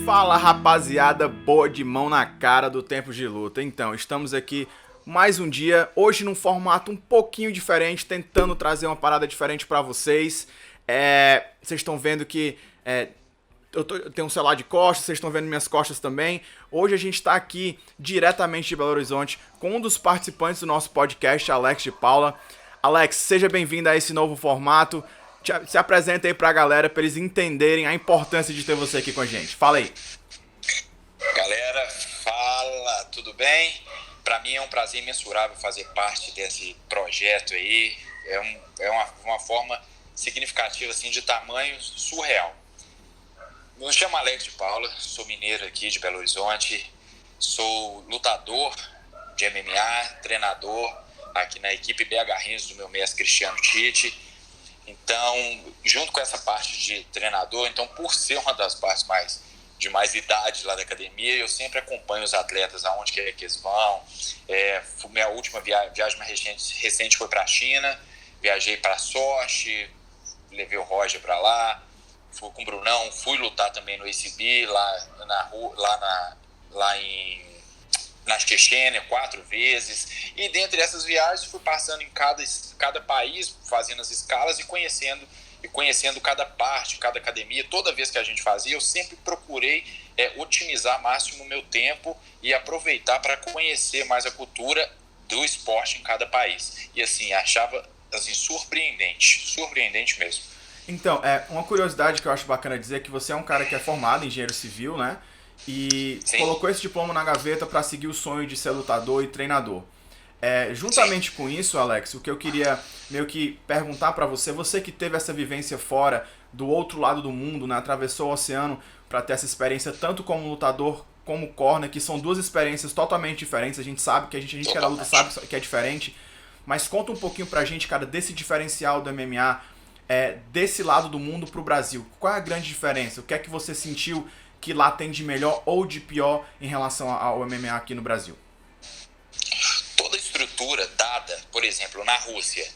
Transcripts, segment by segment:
Fala rapaziada, boa de mão na cara do Tempo de Luta. Então, estamos aqui mais um dia, hoje num formato um pouquinho diferente, tentando trazer uma parada diferente pra vocês. Vocês estão vendo que eu tenho um celular de costas, vocês estão vendo minhas costas também. Hoje a gente tá aqui diretamente de Belo Horizonte com um dos participantes do nosso podcast, Alex de Paula. Alex, seja bem-vindo a esse novo formato. Se apresenta aí pra galera, pra eles entenderem a importância de ter você aqui com a gente. Fala aí. Galera, fala, tudo bem? Para mim é um prazer imensurável fazer parte desse projeto aí. É uma forma significativa assim, de tamanho surreal. Me chamo Alex de Paula, sou mineiro aqui de Belo Horizonte, sou lutador de MMA, treinador aqui na equipe BH Rins do meu mestre Cristiano Tite. Então, junto com essa parte de treinador, então por ser uma das partes de mais idade lá da academia, eu sempre acompanho os atletas aonde quer que eles vão. Minha última viagem mais recente foi para a China, viajei para Sochi, levei o Roger para lá, fui com o Brunão, fui lutar também no ACB na Chechênia 4 vezes, e dentre essas viagens fui passando em cada país, fazendo as escalas e conhecendo cada parte, cada academia. Toda vez que a gente fazia, eu sempre procurei otimizar ao máximo o meu tempo e aproveitar para conhecer mais a cultura do esporte em cada país. E assim, achava assim, surpreendente mesmo. Então, uma curiosidade que eu acho bacana dizer é que você é um cara que é formado em engenheiro civil, né? E Sim. Colocou esse diploma na gaveta para seguir o sonho de ser lutador e treinador. Juntamente com isso, Alex, o que eu queria meio que perguntar para você que teve essa vivência fora, do outro lado do mundo, né, atravessou o oceano para ter essa experiência tanto como lutador como corner, que são duas experiências totalmente diferentes. A gente sabe que a gente que é da luta sabe que é diferente, mas conta um pouquinho pra gente, cara, desse diferencial do MMA, desse lado do mundo pro Brasil. Qual é a grande diferença? O que é que você sentiu que lá tem de melhor ou de pior em relação ao MMA aqui no Brasil? Toda a estrutura dada, por exemplo, na Rússia,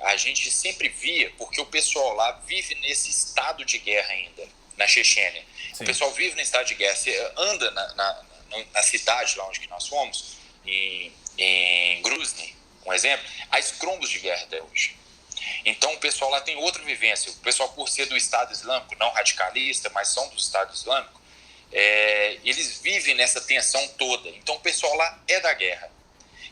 a gente sempre via, porque o pessoal lá vive nesse estado de guerra ainda, na Chechênia. Sim. O pessoal vive nesse estado de guerra. Você anda na cidade lá onde que nós fomos, em Grozny, um exemplo, há escombros de guerra até hoje. Então o pessoal lá tem outra vivência. O pessoal, por ser do Estado Islâmico, não radicalista, mas são do Estado Islâmico, eles vivem nessa tensão toda. Então o pessoal lá é da guerra.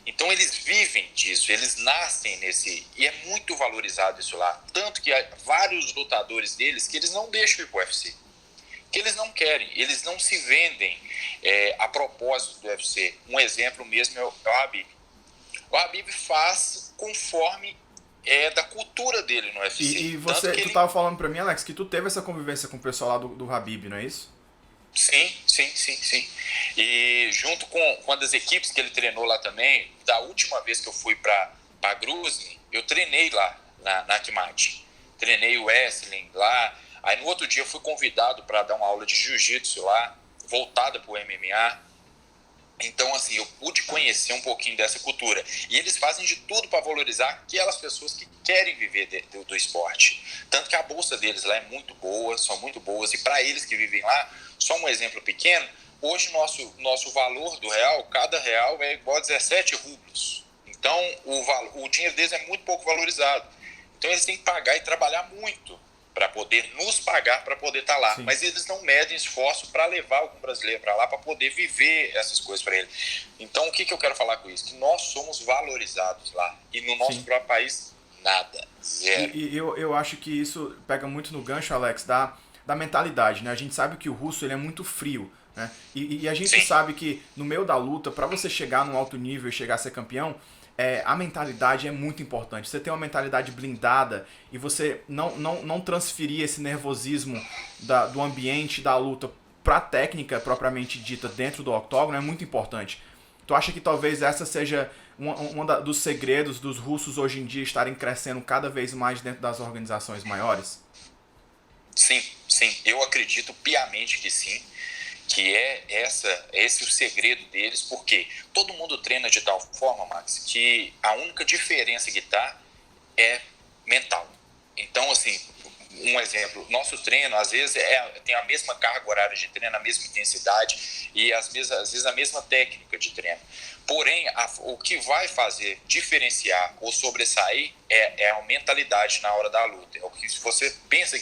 Então eles vivem disso, eles nascem nesse... E é muito valorizado isso lá. Tanto que há vários lutadores deles que eles não deixam ir para o UFC. Que eles não querem, eles não se vendem a propósito do UFC. Um exemplo mesmo é o Khabib. O Khabib faz conforme da cultura dele no UFC. E tu tava falando pra mim, Alex, que tu teve essa convivência com o pessoal lá do Khabib, não é isso? Sim. E junto com uma das equipes que ele treinou lá também, da última vez que eu fui pra Grozny, eu treinei lá na Kimati. Treinei o wrestling lá. Aí no outro dia eu fui convidado para dar uma aula de jiu-jitsu lá, voltada pro MMA. Então, assim, eu pude conhecer um pouquinho dessa cultura. E eles fazem de tudo para valorizar aquelas pessoas que querem viver do esporte. Tanto que a bolsa deles lá é muito boa, são muito boas. E para eles que vivem lá, só um exemplo pequeno, hoje nosso valor do real, cada real é igual a 17 rublos. Então, o dinheiro deles é muito pouco valorizado. Então, eles têm que pagar e trabalhar muito para poder nos pagar, para poder estar lá. Sim. Mas eles não medem esforço para levar algum brasileiro para lá, para poder viver essas coisas para ele. Então, o que eu quero falar com isso? Que nós somos valorizados lá. E no nosso próprio país, nada. Zero. E eu acho que isso pega muito no gancho, Alex, da mentalidade, né? A gente sabe que o russo ele é muito frio, né? E a gente Sim. sabe que no meio da luta, para você chegar num alto nível e chegar a ser campeão, a mentalidade é muito importante. Você ter uma mentalidade blindada e você não transferir esse nervosismo do ambiente da luta para a técnica propriamente dita dentro do octógono é muito importante. Tu acha que talvez essa seja um dos segredos dos russos hoje em dia estarem crescendo cada vez mais dentro das organizações maiores? Sim. Eu acredito piamente que sim. Que esse o segredo deles, porque todo mundo treina de tal forma, Max, que a única diferença que tá é mental. Então, assim, um um exemplo, nosso treino, às vezes, tem a mesma carga horária de treino, a mesma intensidade e às vezes a mesma técnica de treino. Porém, o que vai fazer diferenciar ou sobressair é a mentalidade na hora da luta. É o que você pensa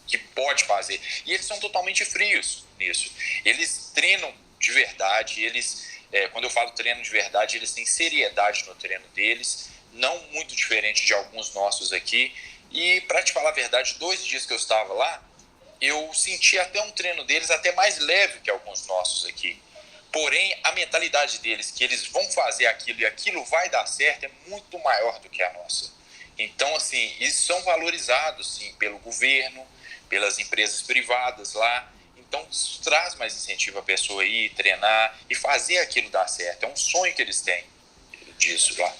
que pode fazer. E eles são totalmente frios nisso. Eles treinam de verdade, quando eu falo treino de verdade, eles têm seriedade no treino deles, não muito diferente de alguns nossos aqui. E, para te falar a verdade, 2 dias que eu estava lá, eu senti até um treino deles até mais leve que alguns nossos aqui. Porém, a mentalidade deles, que eles vão fazer aquilo e aquilo vai dar certo, é muito maior do que a nossa. Então, assim, eles são valorizados, sim, pelo governo, pelas empresas privadas lá. Então, isso traz mais incentivo a pessoa ir treinar e fazer aquilo dar certo. É um sonho que eles têm disso lá.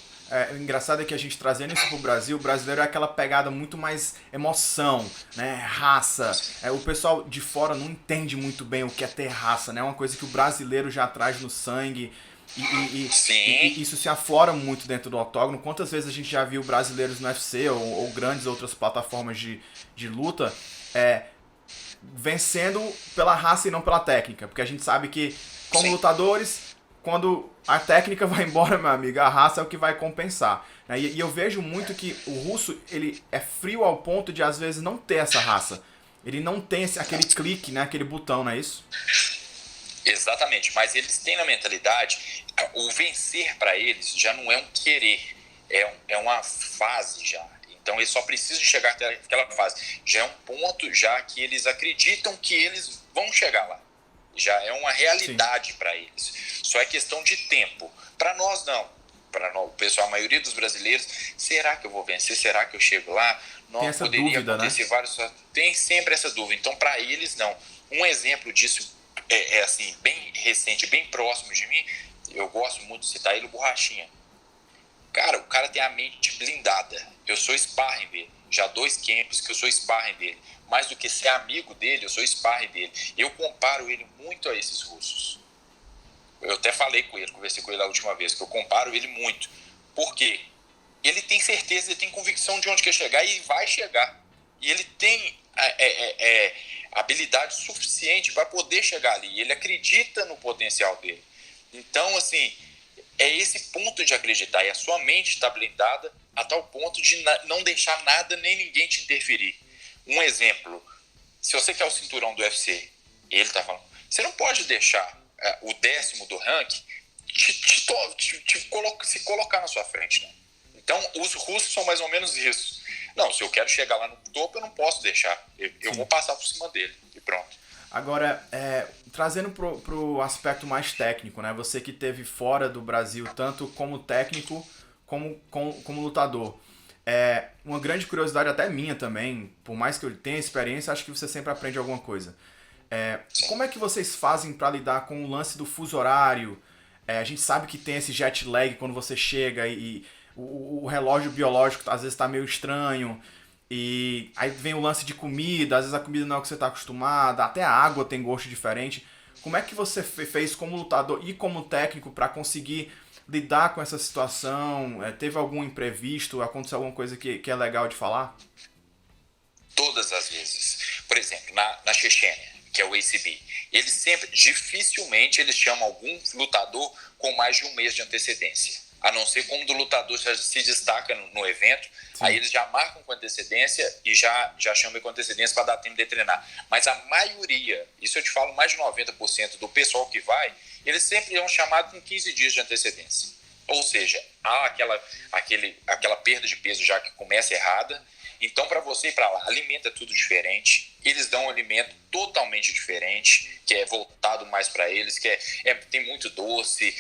O engraçado é que a gente trazendo isso pro Brasil, o brasileiro é aquela pegada muito mais emoção, né? Raça. O pessoal de fora não entende muito bem o que é ter raça, né? É uma coisa que o brasileiro já traz no sangue e isso se aflora muito dentro do octógono. Quantas vezes a gente já viu brasileiros no UFC ou grandes outras plataformas de luta vencendo pela raça e não pela técnica? Porque a gente sabe que, como lutadores, quando a técnica vai embora, meu amigo, a raça é o que vai compensar. E eu vejo muito que o russo, ele é frio ao ponto de, às vezes, não ter essa raça. Ele não tem aquele clique, né? Aquele botão, não é isso? Exatamente, mas eles têm na mentalidade, o vencer para eles já não é um querer, é uma fase já. Então eles só precisam chegar até aquela fase. Já é um ponto já que eles acreditam que eles vão chegar lá. Já é uma realidade para eles. Só é questão de tempo. Para nós, não. Para o pessoal, a maioria dos brasileiros, será que eu vou vencer? Será que eu chego lá? Não, tem essa poderia dúvida, acontecer, né? Tem sempre essa dúvida. Então, para eles, não. Um exemplo disso assim, bem recente, bem próximo de mim, eu gosto muito de citar ele, o Borrachinha. Cara, o cara tem a mente blindada. Eu sou sparring dele. Já 2 camps que eu sou sparring dele. Mais do que ser amigo dele, eu sou sparring dele. Eu comparo ele muito a esses russos. Eu até falei com ele, conversei com ele a última vez, que eu comparo ele muito. Por quê? Ele tem certeza, ele tem convicção de onde quer chegar e vai chegar. E ele tem habilidade suficiente para poder chegar ali. Ele acredita no potencial dele. Então, assim, é esse ponto de acreditar. E a sua mente está blindada a tal ponto de não deixar nada nem ninguém te interferir. Um exemplo, se você quer o cinturão do UFC, ele tá falando, você não pode deixar o 10º do ranking se colocar na sua frente, né? Então, os russos são mais ou menos isso. Não, se eu quero chegar lá no topo, eu não posso deixar. Eu vou passar por cima dele e pronto. Agora, trazendo pro aspecto mais técnico, né? Você que esteve fora do Brasil, tanto como técnico como lutador. Uma grande curiosidade até minha também, por mais que eu tenha experiência, acho que você sempre aprende alguma coisa. Como é que vocês fazem para lidar com o lance do fuso horário? A gente sabe que tem esse jet lag quando você chega e o relógio biológico às vezes está meio estranho. E aí vem o lance de comida, às vezes a comida não é o que você está acostumado, até a água tem gosto diferente. Como é que você fez como lutador e como técnico para conseguir lidar com essa situação? Teve algum imprevisto? Aconteceu alguma coisa que é legal de falar? Todas as vezes. Por exemplo, na Chechênia, que é o ACB, eles sempre, dificilmente eles chamam algum lutador com mais de 1 mês de antecedência. A não ser quando o lutador já se destaca no evento, sim, aí eles já marcam com antecedência e já chamam com antecedência para dar tempo de treinar. Mas a maioria, isso eu te falo, mais de 90% do pessoal que vai, eles sempre são chamados com 15 dias de antecedência. Ou seja, há aquela perda de peso já que começa errada. Então, para você ir para lá, alimento é tudo diferente. Eles dão um alimento totalmente diferente, que é voltado mais para eles, que tem muito doce.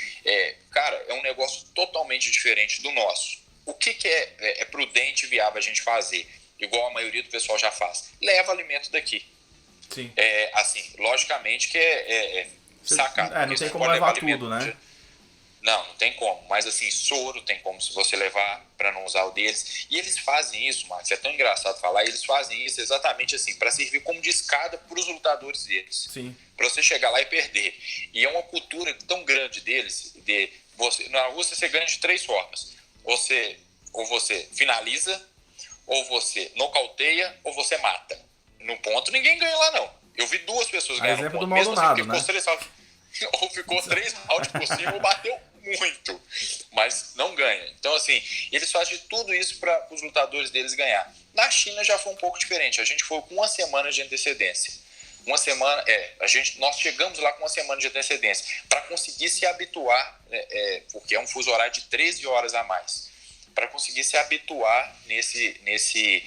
Cara, é um negócio totalmente diferente do nosso. O que é prudente e viável a gente fazer? Igual a maioria do pessoal já faz. Leva alimento daqui. Sim. Assim, logicamente que sacado. Não tem como levar tudo, né? Não tem como. Mas assim, soro tem como se você levar para não usar o deles. E eles fazem isso, Marcos, é tão engraçado falar, eles fazem isso exatamente assim, para servir como de escada para os lutadores deles. Sim. Para você chegar lá e perder. E é uma cultura tão grande deles, na Rússia você ganha de 3 formas. Ou você finaliza, ou você nocauteia ou você mata. No ponto, ninguém ganha lá, não. Eu vi 2 pessoas ganhando no exemplo do ponto. Mesmo Maldonado, assim, ficou né? 3 rounds. Ou ficou 3 rounds por cima ou bateu muito. Mas não ganha. Então, assim, eles fazem tudo isso para os lutadores deles ganhar. Na China já foi um pouco diferente. A gente foi com 1 semana de antecedência. Nós chegamos lá com 1 semana de antecedência para conseguir se habituar, porque é um fuso horário de 13 horas a mais, para conseguir se habituar nesse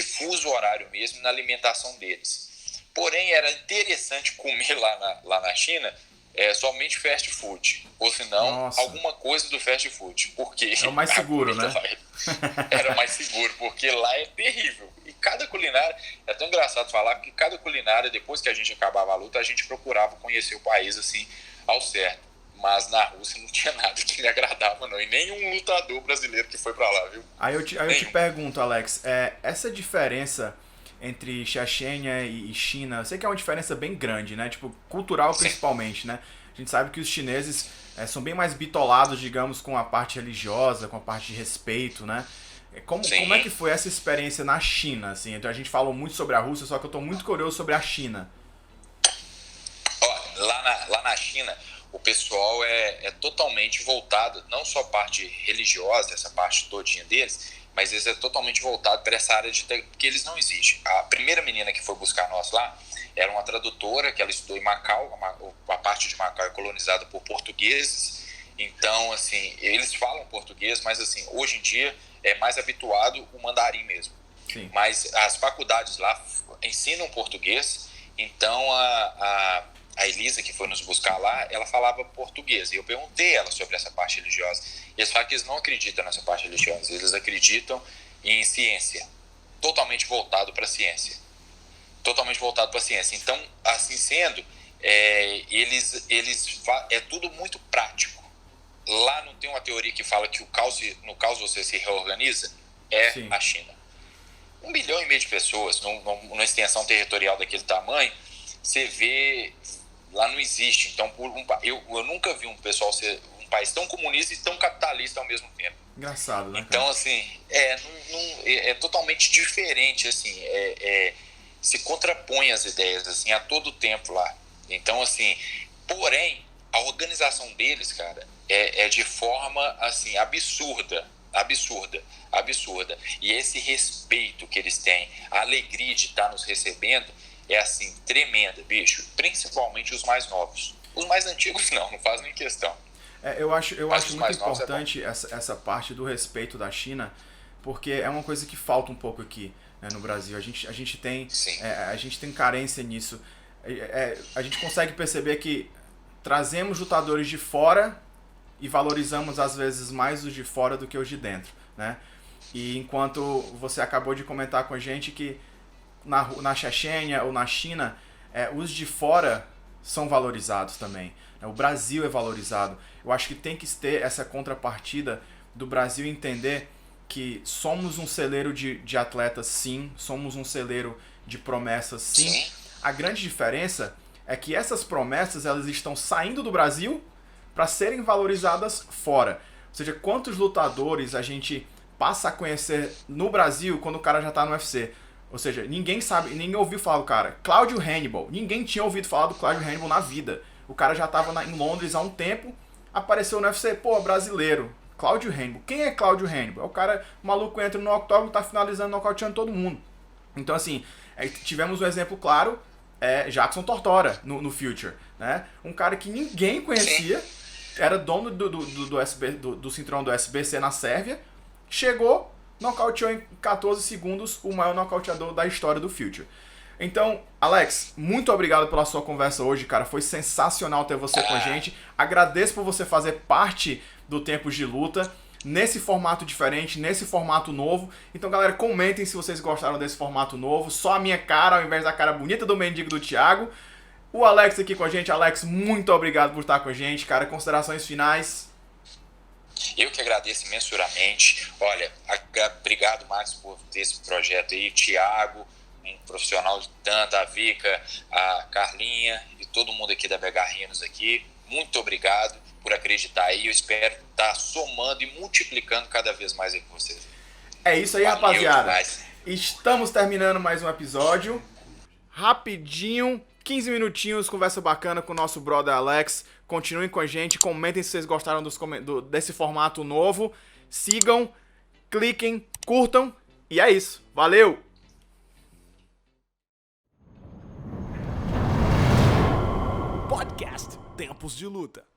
fuso horário mesmo, na alimentação deles. Porém, era interessante comer lá na China somente fast food, ou se não, alguma coisa do fast food, porque é o mais seguro, né? Era mais seguro, porque lá é terrível. E cada culinária, é tão engraçado falar que cada culinária, depois que a gente acabava a luta, a gente procurava conhecer o país assim ao certo. Mas na Rússia não tinha nada que me agradava, não. E nenhum lutador brasileiro que foi pra lá, viu? Aí eu te pergunto, Alex, essa diferença entre Chechênia e China, eu sei que é uma diferença bem grande, né? Tipo, cultural principalmente, né? A gente sabe que os chineses são bem mais bitolados, digamos, com a parte religiosa, com a parte de respeito, né? Como é que foi essa experiência na China, assim? Então a gente falou muito sobre a Rússia, só que eu tô muito curioso sobre a China. Ó, lá na China, o pessoal é totalmente voltado, não só a parte religiosa, essa parte todinha deles, mas eles é totalmente voltado para essa área que eles não exigem. A primeira menina que foi buscar nós lá era uma tradutora, que ela estudou em Macau, a parte de Macau é colonizada por portugueses, então, assim, eles falam português, mas, assim, hoje em dia é mais habituado o mandarim mesmo. Sim. Mas as faculdades lá ensinam português, então a Elisa, que foi nos buscar lá, ela falava português. E eu perguntei ela sobre essa parte religiosa. E eles falam que eles não acreditam nessa parte religiosa. Eles acreditam em ciência. Totalmente voltado para a ciência. Totalmente voltado para a ciência. Então, assim sendo, é tudo muito prático. Lá não tem uma teoria que fala que no caos você se reorganiza? Sim. A China. 1,5 bilhão de pessoas, numa extensão territorial daquele tamanho, você vê... Lá não existe. Então, eu nunca vi um país tão comunista e tão capitalista ao mesmo tempo. Engraçado, né? Então, assim, é totalmente diferente, assim, se contrapõe as ideias, assim, a todo tempo lá. Então, assim, porém, a organização deles, cara, é de forma, assim, absurda. E esse respeito que eles têm, a alegria de estar nos recebendo, é assim, tremenda, bicho. Principalmente os mais novos. Os mais antigos não faz nem questão. Eu acho muito importante essa parte do respeito da China, porque é uma coisa que falta um pouco aqui, né, no Brasil. A gente tem carência nisso. A gente consegue perceber que trazemos lutadores de fora e valorizamos às vezes mais os de fora do que os de dentro, né? E enquanto você acabou de comentar com a gente que na Chechênia ou na China, os de fora são valorizados também. O Brasil é valorizado. Eu acho que tem que ter essa contrapartida do Brasil entender que somos um celeiro de atletas, sim. Somos um celeiro de promessas, sim. A grande diferença é que essas promessas elas estão saindo do Brasil para serem valorizadas fora. Ou seja, quantos lutadores a gente passa a conhecer no Brasil quando o cara já está no UFC? Ou seja, ninguém sabe, ninguém ouviu falar do cara. Cláudio Hannibal. Ninguém tinha ouvido falar do Cláudio Hannibal na vida. O cara já estava em Londres há um tempo, apareceu no UFC, pô, brasileiro. Cláudio Hannibal. Quem é Cláudio Hannibal? É o cara maluco entra no octógono, tá finalizando, nocauteando todo mundo. Então, assim, tivemos um exemplo claro, Jackson Tortora no Future, né? Um cara que ninguém conhecia, era dono do cinturão do SBC na Sérvia, chegou, nocauteou em 14 segundos o maior nocauteador da história do Future. Então, Alex, muito obrigado pela sua conversa hoje, cara. Foi sensacional ter você com a gente. Agradeço por você fazer parte do Tempos de Luta, nesse formato diferente, nesse formato novo. Então, galera, comentem se vocês gostaram desse formato novo. Só a minha cara, ao invés da cara bonita do mendigo do Thiago. O Alex aqui com a gente. Alex, muito obrigado por estar com a gente, cara. Considerações finais? Eu que agradeço imensuramente. Olha, obrigado, Max, por ter esse projeto aí. Thiago, um profissional de tanto, a Vika, a Carlinha e todo mundo aqui da Begarrinos aqui. Muito obrigado por acreditar aí. Eu espero estar somando e multiplicando cada vez mais aí com vocês. É isso aí, Valeu rapaziada. demais. Estamos terminando mais um episódio. Rapidinho, 15 minutinhos, conversa bacana com o nosso brother Alex. Continuem com a gente, comentem se vocês gostaram desse formato novo. Sigam, cliquem, curtam. E é isso. Valeu! Podcast Tempos de Luta.